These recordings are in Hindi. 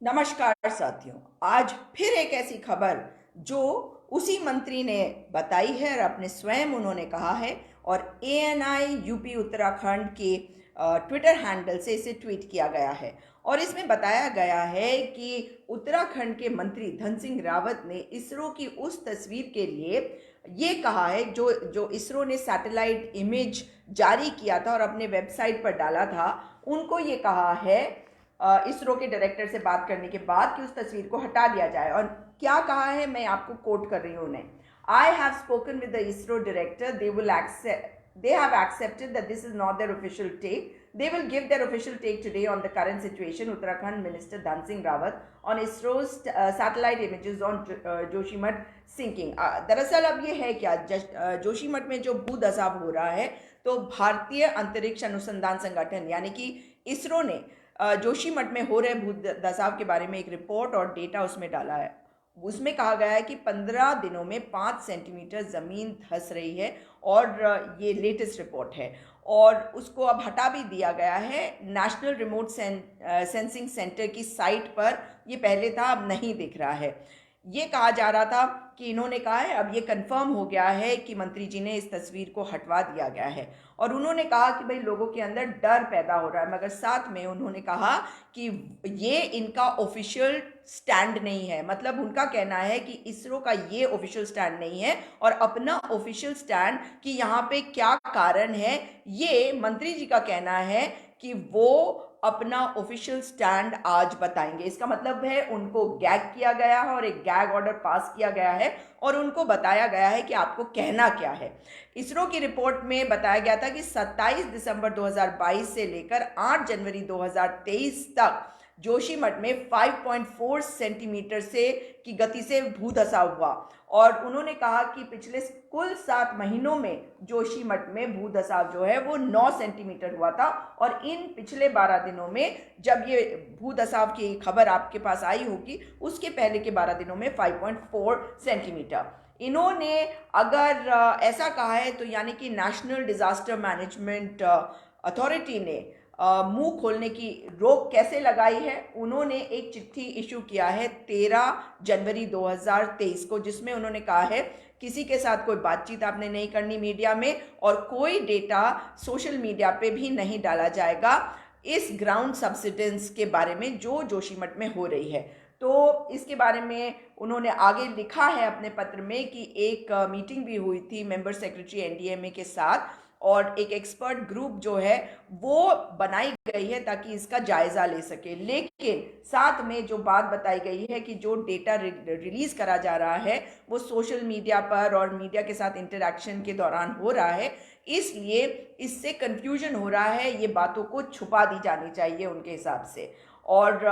नमस्कार साथियों। आज फिर एक ऐसी खबर जो उसी मंत्री ने बताई है और अपने स्वयं उन्होंने कहा है, और एएनआई यूपी उत्तराखंड के ट्विटर हैंडल से इसे ट्वीट किया गया है। और इसमें बताया गया है कि उत्तराखंड के मंत्री धन सिंह रावत ने इसरो की उस तस्वीर के लिए ये कहा है जो जो इसरो ने सैटेलाइट इमेज जारी किया था और अपने वेबसाइट पर डाला था। उनको ये कहा है इसरो के डायरेक्टर से बात करने के बाद कि उस तस्वीर को हटा दिया जाए। और क्या कहा है, मैं आपको कोट कर रही हूँ उन्हें। I have spoken with the ISRO director, they have accepted that this is not their official take. They will give their official take today on the current situation. Uttarakhand Minister Dhan Singh Rawat on ISRO's satellite images on Joshimath sinking. दरअसल अब ये है क्या, जोशीमठ में जो भूदसाव हो रहा है, तो भारतीय अंतरिक्ष अनुसंधान संगठन यानी कि इसरो ने जोशीमठ में हो रहे भूदसाव के बारे में एक रिपोर्ट और डेटा उसमें डाला है। उसमें कहा गया है कि 15 दिनों में 5 सेंटीमीटर ज़मीन धंस रही है, और ये लेटेस्ट रिपोर्ट है। और उसको अब हटा भी दिया गया है नेशनल रिमोट सेंसिंग सेंटर की साइट पर। ये पहले था, अब नहीं दिख रहा है। ये कहा जा रहा था कि इन्होंने कहा है, अब ये कंफर्म हो गया है कि मंत्री जी ने इस तस्वीर को हटवा दिया गया है। और उन्होंने कहा कि भाई लोगों के अंदर डर पैदा हो रहा है, मगर साथ में उन्होंने कहा कि ये इनका ऑफिशियल स्टैंड नहीं है। मतलब उनका कहना है कि इसरो का ये ऑफिशियल स्टैंड नहीं है, और अपना ऑफिशियल स्टैंड कि यहाँ पे क्या कारण है, ये मंत्री जी का कहना है कि वो अपना ऑफिशियल स्टैंड आज बताएंगे। इसका मतलब है उनको गैग किया गया है और एक गैग ऑर्डर पास किया गया है, और उनको बताया गया है कि आपको कहना क्या है। इसरो की रिपोर्ट में बताया गया था कि 27 दिसंबर 2022 से लेकर 8 जनवरी 2023 तक जोशीमठ में 5.4 सेंटीमीटर से की गति से भूधसाव हुआ। और उन्होंने कहा कि पिछले कुल 7 महीनों में जोशीमठ में भूधसाव जो है वो 9 सेंटीमीटर हुआ था। और इन पिछले 12 दिनों में जब ये भूधसाव की खबर आपके पास आई होगी, उसके पहले के 12 दिनों में 5.4 सेंटीमीटर। इन्होंने अगर ऐसा कहा है तो यानी कि नेशनल डिजास्टर मैनेजमेंट अथॉरिटी ने मुंह खोलने की रोक कैसे लगाई है। उन्होंने एक चिट्ठी इशू किया है 13 जनवरी 2023 को, जिसमें उन्होंने कहा है किसी के साथ कोई बातचीत आपने नहीं करनी मीडिया में, और कोई डेटा सोशल मीडिया पे भी नहीं डाला जाएगा इस ग्राउंड सब्सिडेंस के बारे में जो जोशीमठ में हो रही है। तो इसके बारे में उन्होंने आगे लिखा है अपने पत्र में कि एक मीटिंग भी हुई थी मेंबर सेक्रेटरी एनडीएमए के साथ, और एक एक्सपर्ट ग्रुप जो है वो बनाई गई है ताकि इसका जायजा ले सके। लेकिन साथ में जो बात बताई गई है कि जो डेटा रिलीज करा जा रहा है वो सोशल मीडिया पर और मीडिया के साथ इंटरेक्शन के दौरान हो रहा है, इसलिए इससे कंफ्यूजन हो रहा है। ये बातों को छुपा दी जानी चाहिए उनके हिसाब से। और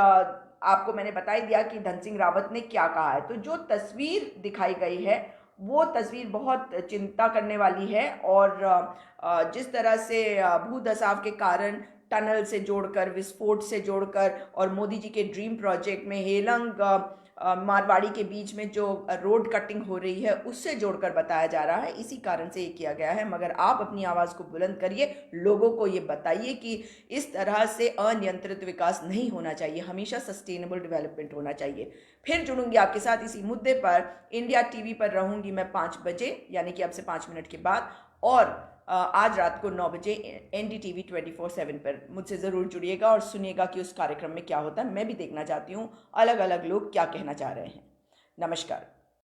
आपको मैंने बता ही दिया कि धन सिंह रावत ने क्या कहा है। तो जो तस्वीर दिखाई गई है वो तस्वीर बहुत चिंता करने वाली है। और जिस तरह से भूधसाव के कारण टनल से जोड़कर, विस्फोट से जोड़कर, और मोदी जी के ड्रीम प्रोजेक्ट में हेलंग मारवाड़ी के बीच में जो रोड कटिंग हो रही है उससे जोड़कर बताया जा रहा है, इसी कारण से ये किया गया है। मगर आप अपनी आवाज़ को बुलंद करिए, लोगों को ये बताइए कि इस तरह से अनियंत्रित विकास नहीं होना चाहिए, हमेशा सस्टेनेबल डेवलपमेंट होना चाहिए। फिर जुड़ूंगी आपके साथ इसी मुद्दे पर। इंडिया टीवी पर रहूंगी मैं 5 बजे, यानी कि अब से 5 मिनट के बाद, और आज रात को 9 बजे NDTV 24/7 पर मुझसे ज़रूर जुड़िएगा और सुनिएगा कि उस कार्यक्रम में क्या होता है। मैं भी देखना चाहती हूँ अलग अलग लोग क्या कहना चाह रहे हैं। नमस्कार।